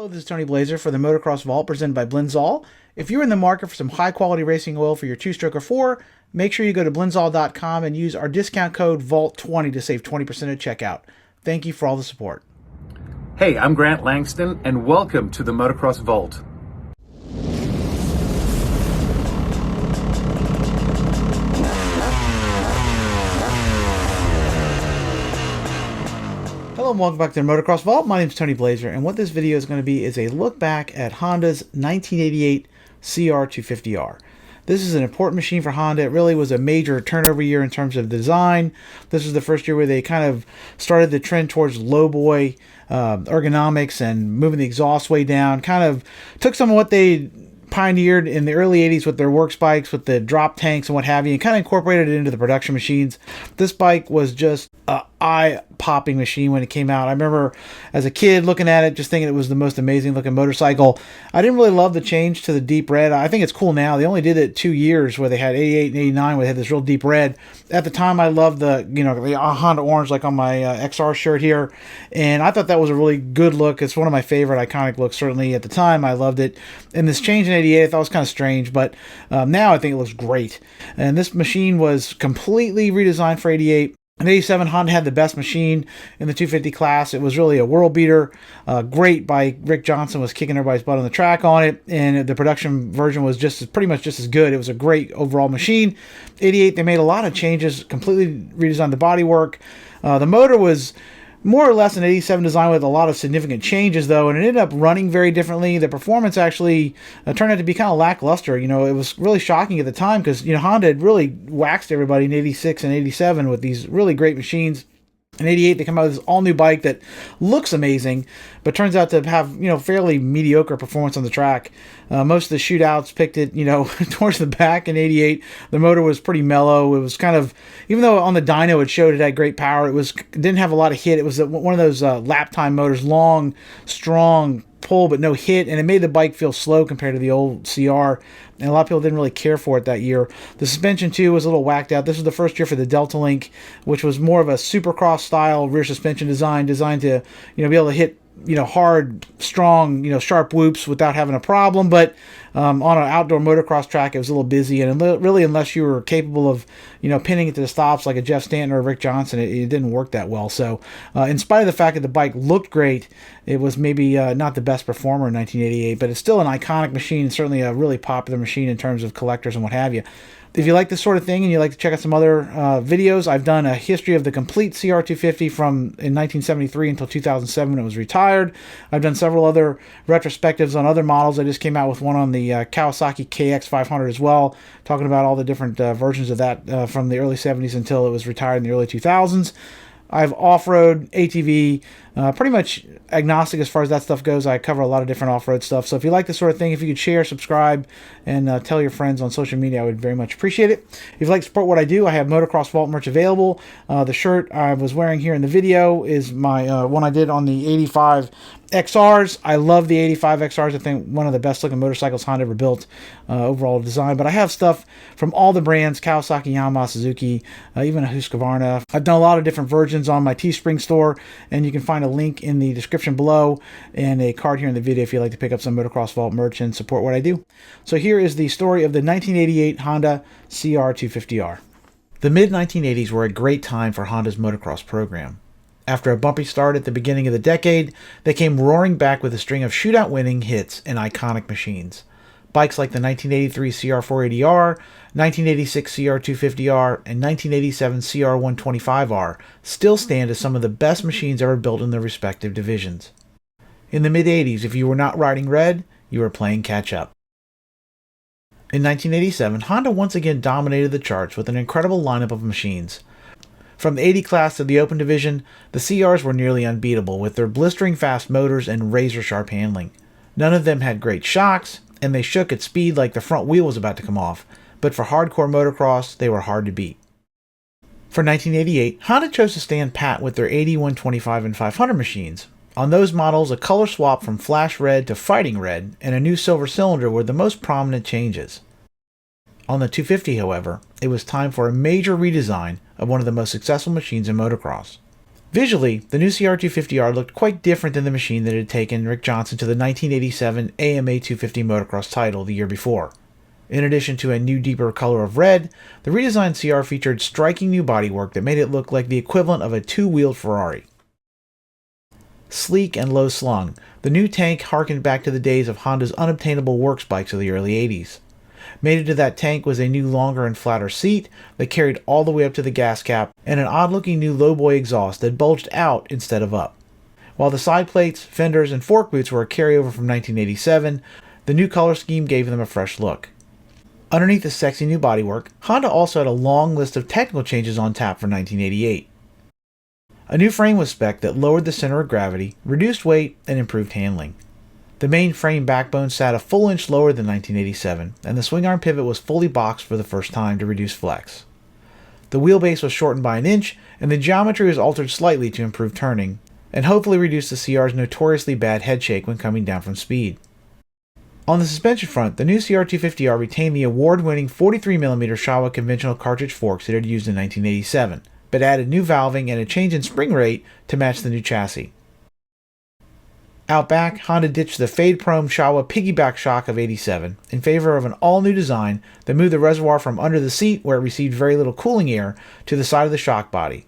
Hello, this is Tony Blazer for the Motocross Vault presented by Blinzall. If you're in the market for some high-quality racing oil for your two-stroke or four, make sure you go to blinzall.com and use our discount code VAULT20 to save 20% at checkout. Thank you for all the support. Hey, I'm Grant Langston, and welcome to the Motocross Vault. Hello and welcome back to the Motocross Vault. My name is Tony Blazer, and what this video is going to be is a look back at Honda's 1988 CR250R. This is an important machine for Honda. It really was a major turnover year in terms of design. This was the first year where they kind of started the trend towards lowboy ergonomics and moving the exhaust way down. Kind of took some of what they pioneered in the early 80s with their works bikes, with the drop tanks and what have you, and kind of incorporated it into the production machines. This bike was just an eye-popping machine when it came out. I remember as a kid looking at it, just thinking it was the most amazing looking motorcycle. I didn't really love the change to the deep red. I think it's cool now. They only did it 2 years where they had 88 and 89 where they had this real deep red. At the time, I loved the Honda orange, like on my XR shirt here, and I thought that was a really good look. It's one of my favorite iconic looks, certainly at the time. I loved it. And this change in 88 I thought was kind of strange, but now I think it looks great. And this machine was completely redesigned for 88. In 87, Honda had the best machine in the 250 class. It was really a world beater. Great bike. Rick Johnson was kicking everybody's butt on the track on it, and the production version was pretty much just as good. It was a great overall machine. 88, they made a lot of changes, completely redesigned the bodywork. The motor was more or less an 87 design with a lot of significant changes, though, and it ended up running very differently. The performance actually turned out to be kind of lackluster. It was really shocking at the time because, Honda had really waxed everybody in 86 and 87 with these really great machines. In 88, they come out with this all-new bike that looks amazing, but turns out to have, fairly mediocre performance on the track. Most of the shootouts picked it, towards the back in 88. The motor was pretty mellow. It was kind of, even though on the dyno it showed it had great power, it didn't have a lot of hit. It was one of those lap time motors, long, strong pull, but no hit, and it made the bike feel slow compared to the old CR. And a lot of people didn't really care for it that year. The suspension, too, was a little whacked out. This was the first year for the Delta Link, which was more of a supercross-style rear suspension designed to, be able to hit, hard, strong, sharp whoops without having a problem. But on an outdoor motocross track, it was a little busy. And really, unless you were capable of, pinning it to the stops like a Jeff Stanton or a Rick Johnson, it didn't work that well. So in spite of the fact that the bike looked great, it was maybe not the best performer in 1988, but it's still an iconic machine, certainly a really popular machine in terms of collectors and what have you. If you like this sort of thing and you like to check out some other videos, I've done a history of the complete CR250 in 1973 until 2007 when it was retired. I've done several other retrospectives on other models. I just came out with one on the Kawasaki KX500 as well, talking about all the different versions of that from the early 70s until it was retired in the early 2000s. I've off-road, ATV, pretty much agnostic as far as that stuff goes. I cover a lot of different off-road stuff. So if you like this sort of thing, if you could share, subscribe, and tell your friends on social media, I would very much appreciate it. If you'd like to support what I do, I have Motocross Vault merch available. The shirt I was wearing here in the video is my one I did on the 85 XRs. I love the 85 XRs. I think one of the best looking motorcycles Honda ever built, overall design. But I have stuff from all the brands, Kawasaki, Yamaha, Suzuki, even a Husqvarna. I've done a lot of different versions on my Teespring store, and you can find a link in the description below and a card here in the video if you'd like to pick up some Motocross Vault merch and support what I do. So here is the story of the 1988 Honda CR250R. The mid-1980s were a great time for Honda's motocross program. After a bumpy start at the beginning of the decade, they came roaring back with a string of shootout-winning hits and iconic machines. Bikes like the 1983 CR480R, 1986 CR250R, and 1987 CR125R still stand as some of the best machines ever built in their respective divisions. In the mid-80s, if you were not riding red, you were playing catch-up. In 1987, Honda once again dominated the charts with an incredible lineup of machines. From the 80 class to the open division, the CRs were nearly unbeatable with their blistering fast motors and razor-sharp handling. None of them had great shocks, and they shook at speed like the front wheel was about to come off, but for hardcore motocross, they were hard to beat. For 1988, Honda chose to stand pat with their 80, 125, and 500 machines. On those models, a color swap from flash red to fighting red and a new silver cylinder were the most prominent changes. On the 250, however, it was time for a major redesign of one of the most successful machines in motocross. Visually, the new CR250R looked quite different than the machine that had taken Rick Johnson to the 1987 AMA 250 motocross title the year before. In addition to a new deeper color of red, the redesigned CR featured striking new bodywork that made it look like the equivalent of a two-wheeled Ferrari. Sleek and low-slung, the new tank harkened back to the days of Honda's unobtainable works bikes of the early 80s. Mated to that tank was a new longer and flatter seat that carried all the way up to the gas cap, and an odd-looking new lowboy exhaust that bulged out instead of up. While the side plates, fenders, and fork boots were a carryover from 1987, the new color scheme gave them a fresh look. Underneath the sexy new bodywork, Honda also had a long list of technical changes on tap for 1988. A new frame was spec'd that lowered the center of gravity, reduced weight, and improved handling. The main frame backbone sat a full inch lower than 1987, and the swing arm pivot was fully boxed for the first time to reduce flex. The wheelbase was shortened by an inch, and the geometry was altered slightly to improve turning, and hopefully reduce the CR's notoriously bad headshake when coming down from speed. On the suspension front, the new CR250R retained the award-winning 43mm Showa conventional cartridge forks it had used in 1987, but added new valving and a change in spring rate to match the new chassis. Out back, Honda ditched the fade-prone Showa piggyback shock of 87 in favor of an all-new design that moved the reservoir from under the seat, where it received very little cooling air, to the side of the shock body.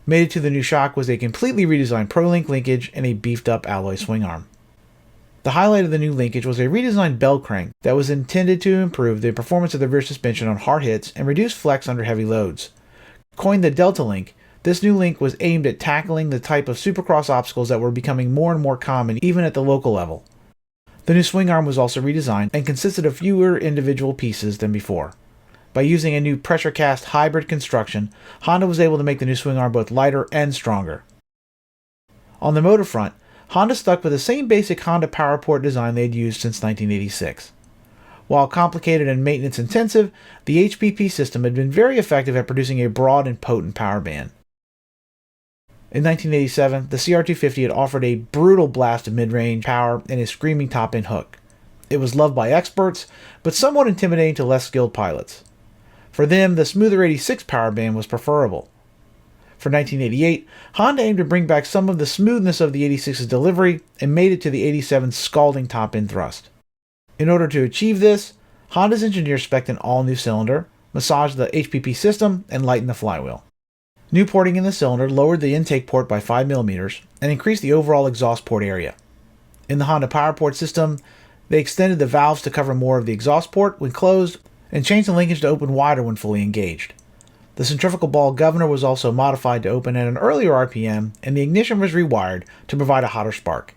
Mated to the new shock was a completely redesigned Pro-Link linkage and a beefed-up alloy swing arm. The highlight of the new linkage was a redesigned bell crank that was intended to improve the performance of the rear suspension on hard hits and reduce flex under heavy loads. Coined the Delta Link, this new link was aimed at tackling the type of supercross obstacles that were becoming more and more common even at the local level. The new swing arm was also redesigned and consisted of fewer individual pieces than before. By using a new pressure cast hybrid construction, Honda was able to make the new swing arm both lighter and stronger. On the motor front, Honda stuck with the same basic Honda PowerPort design they had used since 1986. While complicated and maintenance intensive, the HPP system had been very effective at producing a broad and potent power band. In 1987, the CR250 had offered a brutal blast of mid-range power and a screaming top-end hook. It was loved by experts, but somewhat intimidating to less skilled pilots. For them, the smoother 86 power band was preferable. For 1988, Honda aimed to bring back some of the smoothness of the 86's delivery and made it to the 87's scalding top-end thrust. In order to achieve this, Honda's engineers spec'd an all-new cylinder, massaged the HPP system, and lightened the flywheel. New porting in the cylinder lowered the intake port by 5mm and increased the overall exhaust port area. In the Honda PowerPort system, they extended the valves to cover more of the exhaust port when closed and changed the linkage to open wider when fully engaged. The centrifugal ball governor was also modified to open at an earlier RPM, and the ignition was rewired to provide a hotter spark.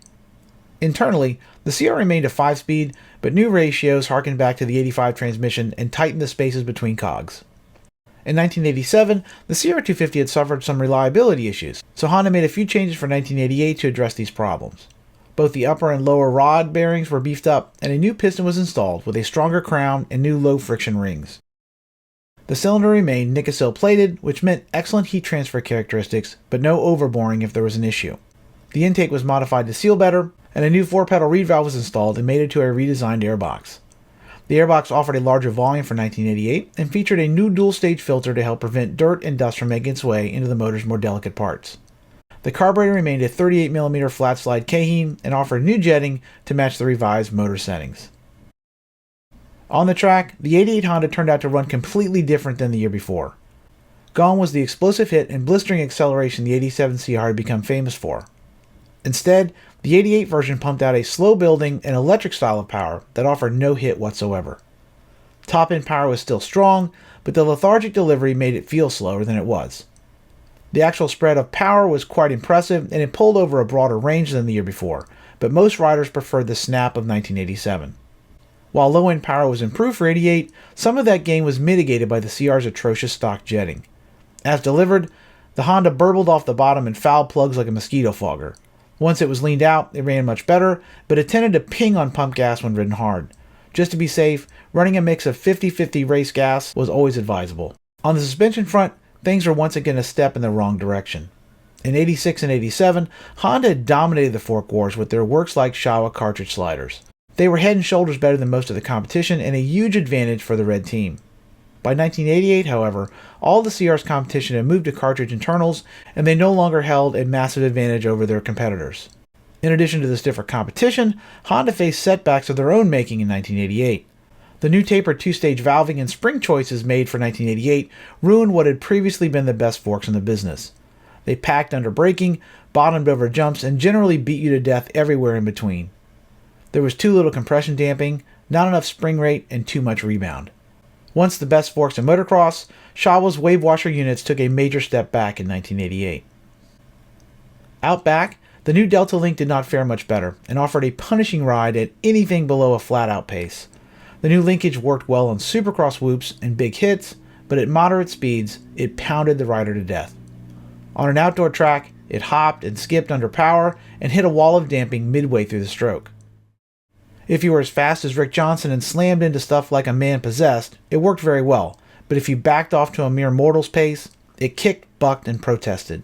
Internally, the CR remained a 5-speed, but new ratios harkened back to the 85 transmission and tightened the spaces between cogs. In 1987, the CR250 had suffered some reliability issues, so Honda made a few changes for 1988 to address these problems. Both the upper and lower rod bearings were beefed up, and a new piston was installed with a stronger crown and new low-friction rings. The cylinder remained Nikasil plated, which meant excellent heat transfer characteristics, but no overboring if there was an issue. The intake was modified to seal better, and a new 4-pedal reed valve was installed and mated to a redesigned airbox. The airbox offered a larger volume for 1988 and featured a new dual-stage filter to help prevent dirt and dust from making its way into the motor's more delicate parts. The carburetor remained a 38mm flat-slide Keihin and offered new jetting to match the revised motor settings. On the track, the 88 Honda turned out to run completely different than the year before. Gone was the explosive hit and blistering acceleration the 87 CR had become famous for. Instead, the 88 version pumped out a slow-building and electric style of power that offered no hit whatsoever. Top-end power was still strong, but the lethargic delivery made it feel slower than it was. The actual spread of power was quite impressive, and it pulled over a broader range than the year before, but most riders preferred the snap of 1987. While low-end power was improved for 88, some of that gain was mitigated by the CR's atrocious stock jetting. As delivered, the Honda burbled off the bottom in foul plugs like a mosquito fogger. Once it was leaned out, it ran much better, but it tended to ping on pump gas when ridden hard. Just to be safe, running a mix of 50-50 race gas was always advisable. On the suspension front, things were once again a step in the wrong direction. In 86 and 87, Honda had dominated the fork wars with their works-like Showa cartridge sliders. They were head and shoulders better than most of the competition and a huge advantage for the red team. By 1988, however, all the CR's competition had moved to cartridge internals, and they no longer held a massive advantage over their competitors. In addition to this different competition, Honda faced setbacks of their own making in 1988. The new tapered two-stage valving and spring choices made for 1988 ruined what had previously been the best forks in the business. They packed under braking, bottomed over jumps, and generally beat you to death everywhere in between. There was too little compression damping, not enough spring rate, and too much rebound. Once the best forks in motocross, Showa's wave washer units took a major step back in 1988. Out back, the new Delta Link did not fare much better and offered a punishing ride at anything below a flat-out pace. The new linkage worked well on supercross whoops and big hits, but at moderate speeds, it pounded the rider to death. On an outdoor track, it hopped and skipped under power and hit a wall of damping midway through the stroke. If you were as fast as Rick Johnson and slammed into stuff like a man possessed, it worked very well, but if you backed off to a mere mortal's pace, it kicked, bucked, and protested.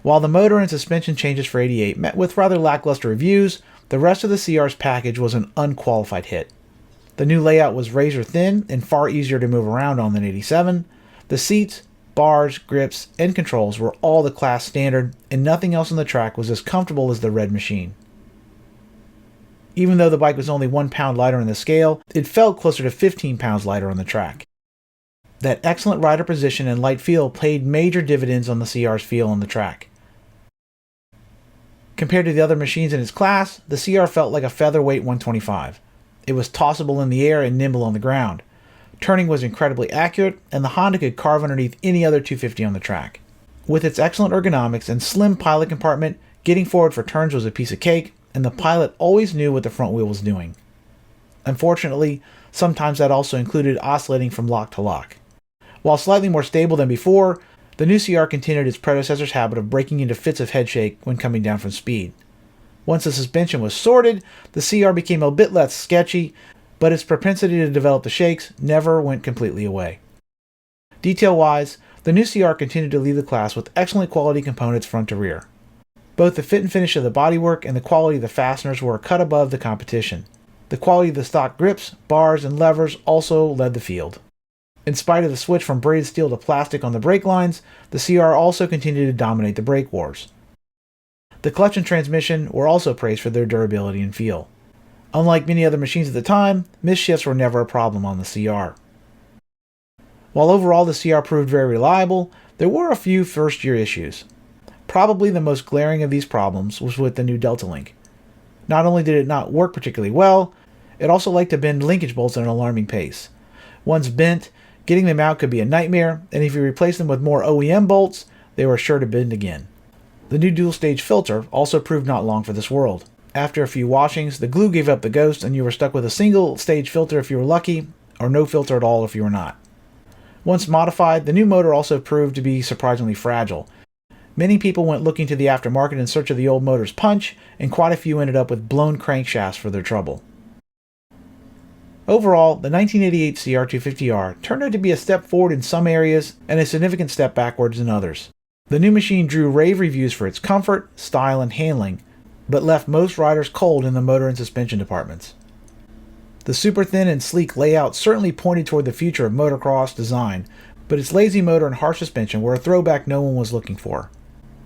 While the motor and suspension changes for 88 met with rather lackluster reviews, the rest of the CR's package was an unqualified hit. The new layout was razor thin and far easier to move around on than 87. The seats, bars, grips, and controls were all the class standard, and nothing else on the track was as comfortable as the red machine. Even though the bike was only 1 pound lighter on the scale, it felt closer to 15 pounds lighter on the track. That excellent rider position and light feel paid major dividends on the CR's feel on the track. Compared to the other machines in its class, the CR felt like a featherweight 125. It was tossable in the air and nimble on the ground. Turning was incredibly accurate, and the Honda could carve underneath any other 250 on the track. With its excellent ergonomics and slim pilot compartment, getting forward for turns was a piece of cake, and the pilot always knew what the front wheel was doing. Unfortunately, sometimes that also included oscillating from lock to lock. While slightly more stable than before, the new CR continued its predecessor's habit of breaking into fits of headshake when coming down from speed. Once the suspension was sorted, the CR became a bit less sketchy, but its propensity to develop the shakes never went completely away. Detail-wise, the new CR continued to lead the class with excellent quality components front to rear. Both the fit and finish of the bodywork and the quality of the fasteners were a cut above the competition. The quality of the stock grips, bars, and levers also led the field. In spite of the switch from braided steel to plastic on the brake lines, the CR also continued to dominate the brake wars. The clutch and transmission were also praised for their durability and feel. Unlike many other machines at the time, misshifts were never a problem on the CR. While overall the CR proved very reliable, there were a few first-year issues. Probably the most glaring of these problems was with the new Delta Link. Not only did it not work particularly well, it also liked to bend linkage bolts at an alarming pace. Once bent, getting them out could be a nightmare, and if you replaced them with more OEM bolts, they were sure to bend again. The new dual-stage filter also proved not long for this world. After a few washings, the glue gave up the ghost and you were stuck with a single-stage filter if you were lucky, or no filter at all if you were not. Once modified, the new motor also proved to be surprisingly fragile. Many people went looking to the aftermarket in search of the old motor's punch, and quite a few ended up with blown crankshafts for their trouble. Overall, the 1988 CR250R turned out to be a step forward in some areas and a significant step backwards in others. The new machine drew rave reviews for its comfort, style, and handling, but left most riders cold in the motor and suspension departments. The super thin and sleek layout certainly pointed toward the future of motocross design, but its lazy motor and harsh suspension were a throwback no one was looking for.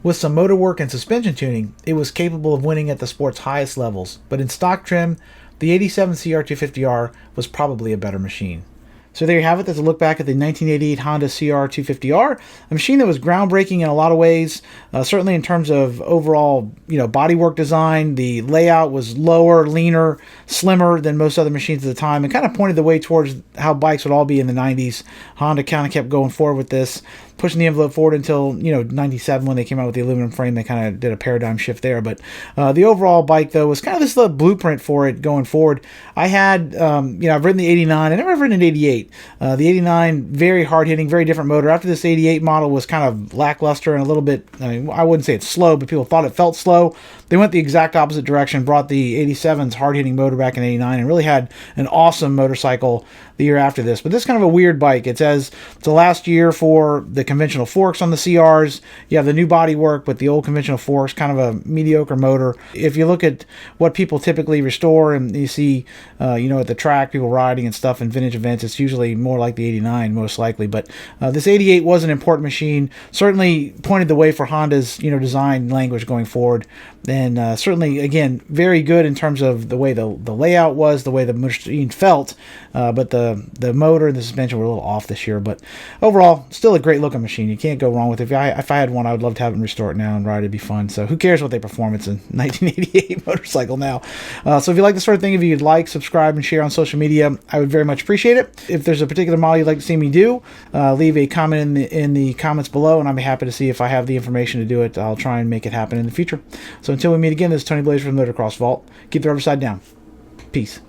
With some motor work and suspension tuning, it was capable of winning at the sport's highest levels, but in stock trim, the 87 CR250R was probably a better machine. So there you have it. That's a look back at the 1988 Honda CR250R, a machine that was groundbreaking in a lot of ways. Certainly in terms of overall, bodywork design, the layout was lower, leaner, slimmer than most other machines at the time, and kind of pointed the way towards how bikes would all be in the 90s. Honda kind of kept going forward with this, pushing the envelope forward until 97 when they came out with the aluminum frame. They kind of did a paradigm shift there, but the overall bike though was kind of this little blueprint for it going forward. I had I've ridden the 89. I never ridden an 88. The 89, very hard hitting, very different motor. After this 88 model was kind of lackluster and a little bit, I wouldn't say it's slow, but people thought it felt slow. They went the exact opposite direction, brought the 87's hard hitting motor back in 89, and really had an awesome motorcycle the year after this. But this is kind of a weird bike. It says it's the last year for the conventional forks on the CRs. You have the new bodywork with the old conventional forks, kind of a mediocre motor. If you look at what people typically restore and you see, at the track, people riding and stuff in vintage events, it's usually more like the 89 most likely. But this 88 was an important machine, certainly pointed the way for Honda's, design language going forward. And certainly, again, very good in terms of the way the layout was, the way the machine felt. But the motor and the suspension were a little off this year. But overall, still a great looking machine. You can't go wrong with it. If I had one, I would love to have it restored now and ride. It'd be fun. So who cares what they perform? It's a 1988 motorcycle now. So if you like this sort of thing, if you'd like, subscribe, and share on social media, I would very much appreciate it. If there's a particular model you'd like to see me do, leave a comment in the comments below, and I'll be happy to see if I have the information to do it. I'll try and make it happen in the future. So until we meet again, this is Tony Blazer from the Motocross Vault. Keep the rubber side down. Peace.